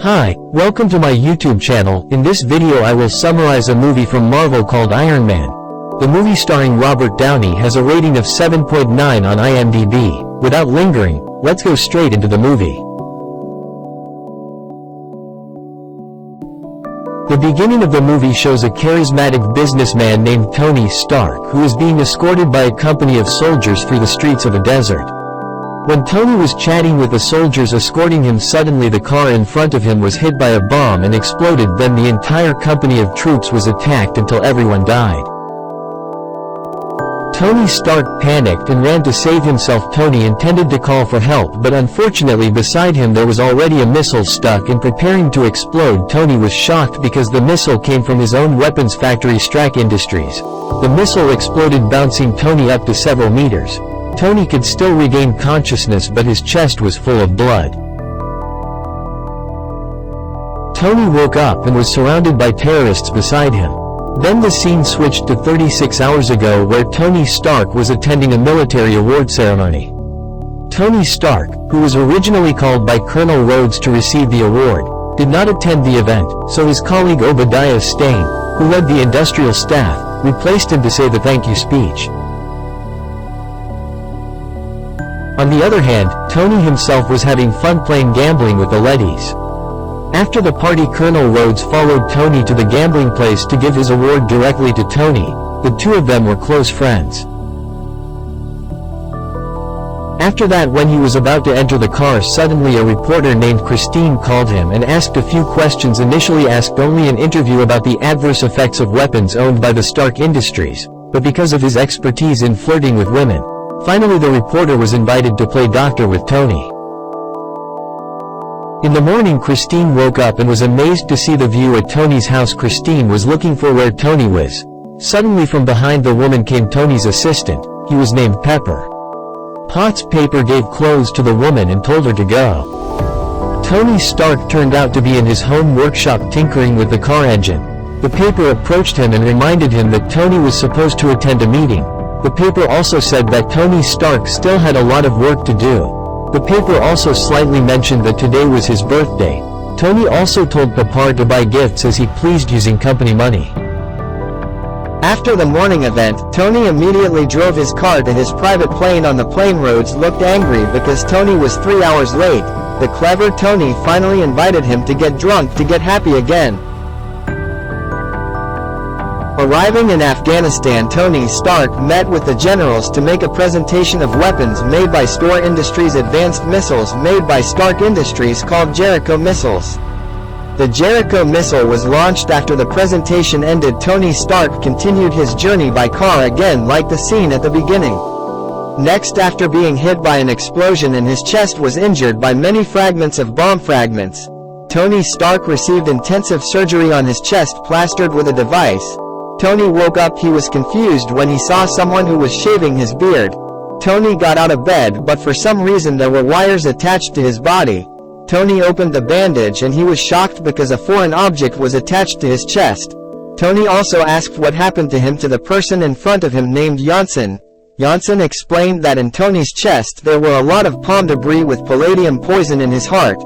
Hi, welcome to my YouTube channel. In this video I will summarize a movie from Marvel called Iron Man. The movie starring Robert Downey has a rating of 7.9 on IMDb. Without lingering, let's go straight into the movie. The beginning of the movie shows a charismatic businessman named Tony Stark who is being escorted by a company of soldiers through the streets of a desert. When Tony was chatting with the soldiers escorting him, suddenly the car in front of him was hit by a bomb and exploded. Then the entire company of troops was attacked until everyone died. Tony Stark panicked and ran to save himself. Tony intended to call for help, but unfortunately beside him there was already a missile stuck and preparing to explode. Tony was shocked because the missile came from his own weapons factory, Stark Industries. The missile exploded, bouncing Tony up to several meters. Tony could still regain consciousness, but his chest was full of blood. Tony woke up and was surrounded by terrorists beside him. Then the scene switched to 36 hours ago, where Tony Stark was attending a military award ceremony. Tony Stark, who was originally called by Colonel Rhodes to receive the award, did not attend the event, so his colleague Obadiah Stane, who led the industrial staff, replaced him to say the thank you speech. On the other hand, Tony himself was having fun playing gambling with the ladies. After the party, Colonel Rhodes followed Tony to the gambling place to give his award directly to Tony. The two of them were close friends. After that, when he was about to enter the car, suddenly a reporter named Christine called him and asked a few questions. Initially asked only an interview about the adverse effects of weapons owned by the Stark Industries, but because of his expertise in flirting with women, finally the reporter was invited to play doctor with Tony. In the morning, Christine woke up and was amazed to see the view at Tony's house. Christine was looking for where Tony was. Suddenly from behind the woman came Tony's assistant. He was named Pepper. Potts Paper gave clothes to the woman and told her to go. Tony Stark turned out to be in his home workshop tinkering with the car engine. The paper approached him and reminded him that Tony was supposed to attend a meeting. The paper also said that Tony Stark still had a lot of work to do. The paper also slightly mentioned that today was his birthday. Tony also told Papa to buy gifts as he pleased using company money. After the morning event, Tony immediately drove his car to his private plane. On the plane, Rhodes looked angry because Tony was 3 hours late. The clever Tony finally invited him to get drunk to get happy again. Arriving in Afghanistan, Tony Stark met with the generals to make a presentation of weapons made by Stark Industries, advanced missiles made by Stark Industries called Jericho missiles. The Jericho missile was launched after the presentation ended. Tony Stark continued his journey by car again, like the scene at the beginning. Next, after being hit by an explosion and his chest was injured by many fragments of bomb fragments, Tony Stark received intensive surgery on his chest, plastered with a device. Tony woke up. He was confused when he saw someone who was shaving his beard. Tony got out of bed, but for some reason there were wires attached to his body. Tony opened the bandage and he was shocked because a foreign object was attached to his chest. Tony also asked what happened to him to the person in front of him named Janssen. Janssen explained that in Tony's chest there were a lot of bomb debris with palladium poison in his heart.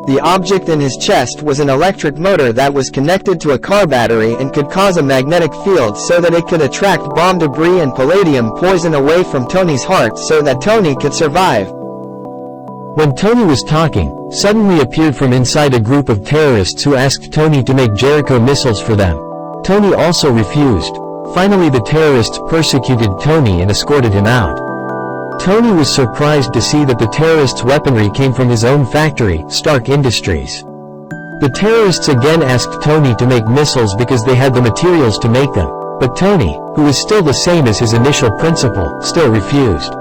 The object in his chest was an electric motor that was connected to a car battery and could cause a magnetic field so that it could attract bomb debris and palladium poison away from Tony's heart so that Tony could survive. When Tony was talking, suddenly appeared from inside a group of terrorists who asked Tony to make Jericho missiles for them. Tony also refused. Finally the terrorists persecuted Tony and escorted him out. Tony was surprised to see that the terrorists' weaponry came from his own factory, Stark Industries. The terrorists again asked Tony to make missiles because they had the materials to make them, but Tony, who was still the same as his initial principle, still refused.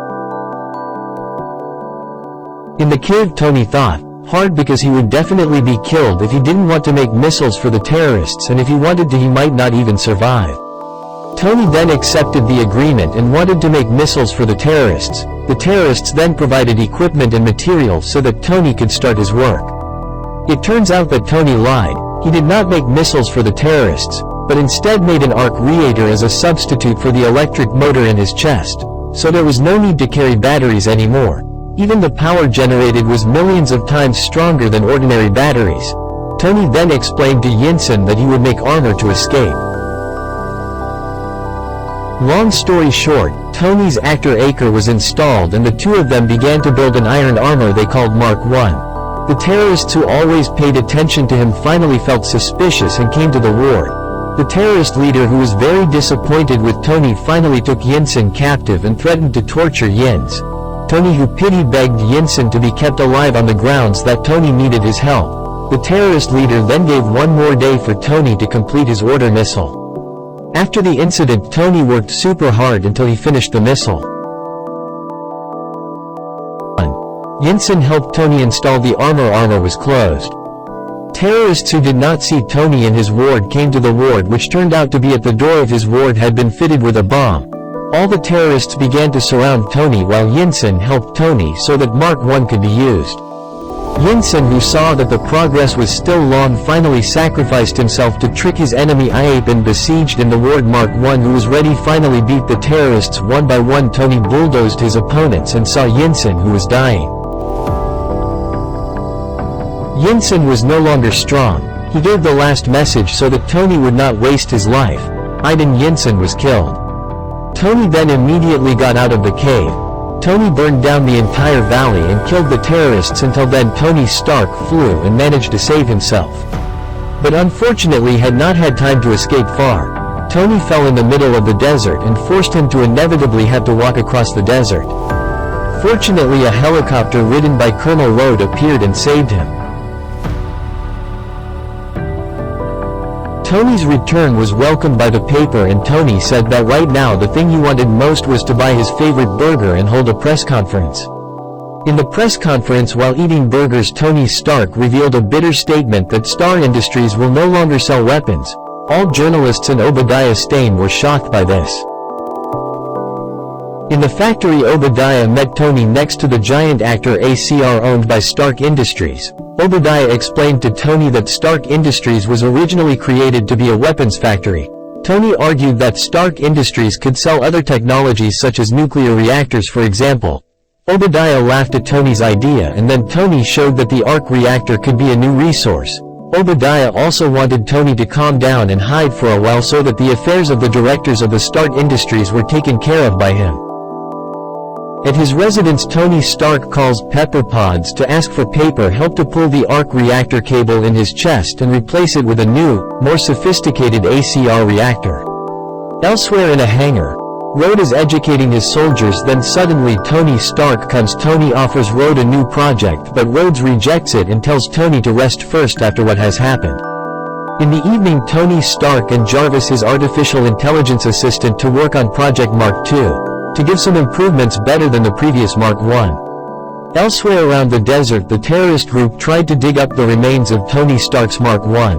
In the cave, Tony thought hard because he would definitely be killed if he didn't want to make missiles for the terrorists, and if he wanted to he might not even survive. Tony then accepted the agreement and wanted to make missiles for the terrorists. The terrorists then provided equipment and material so that Tony could start his work. It turns out that Tony lied. He did not make missiles for the terrorists, but instead made an arc reactor as a substitute for the electric motor in his chest. So there was no need to carry batteries anymore. Even the power generated was millions of times stronger than ordinary batteries. Tony then explained to Yinsen that he would make armor to escape. Long story short, Tony's actor Acre was installed and the two of them began to build an iron armor they called Mark I. The terrorists who always paid attention to him finally felt suspicious and came to the ward. The terrorist leader, who was very disappointed with Tony, finally took Yinsen captive and threatened to torture Yins. Tony, who begged Yinsen to be kept alive on the grounds that Tony needed his help. The terrorist leader then gave one more day for Tony to complete his order missile. After the incident, Tony worked super hard until he finished the missile. Yinsen helped Tony install the armor. Armor was closed. Terrorists who did not see Tony in his ward came to the ward, which turned out to be at the door of his ward had been fitted with a bomb. All the terrorists began to surround Tony while Yinsen helped Tony so that Mark I could be used. Yinsen, who saw that the progress was still long, finally sacrificed himself to trick his enemy Ironman. Besieged in the ward, Mark I, who was ready, finally beat the terrorists one by one. Tony bulldozed his opponents and saw Yinsen, who was dying. Yinsen was no longer strong. He gave the last message so that Tony would not waste his life. Yinsen was killed. Tony then immediately got out of the cave. Tony burned down the entire valley and killed the terrorists. Until then, Tony Stark flew and managed to save himself. But unfortunately had not had time to escape far. Tony fell in the middle of the desert and forced him to inevitably have to walk across the desert. Fortunately, a helicopter ridden by Colonel Road appeared and saved him. Tony's return was welcomed by the paper, and Tony said that right now the thing he wanted most was to buy his favorite burger and hold a press conference. In the press conference, while eating burgers, Tony Stark revealed a bitter statement that Stark Industries will no longer sell weapons. All journalists and Obadiah Stane were shocked by this. In the factory, Obadiah met Tony next to the giant actor ACR owned by Stark Industries. Obadiah explained to Tony that Stark Industries was originally created to be a weapons factory. Tony argued that Stark Industries could sell other technologies such as nuclear reactors, for example. Obadiah laughed at Tony's idea, and then Tony showed that the arc reactor could be a new resource. Obadiah also wanted Tony to calm down and hide for a while so that the affairs of the directors of the Stark Industries were taken care of by him. At his residence, Tony Stark calls Pepper Pods to ask for paper help to pull the arc reactor cable in his chest and replace it with a new, more sophisticated ACR reactor. Elsewhere in a hangar, Road is educating his soldiers. Then suddenly Tony Stark comes. Tony offers Road a new project, but Rhodes rejects it and tells Tony to rest first after what has happened. In the evening, Tony Stark and Jarvis, his artificial intelligence assistant, to work on Project Mark II. To give some improvements better than the previous Mark I. Elsewhere around the desert, the terrorist group tried to dig up the remains of Tony Stark's Mark I.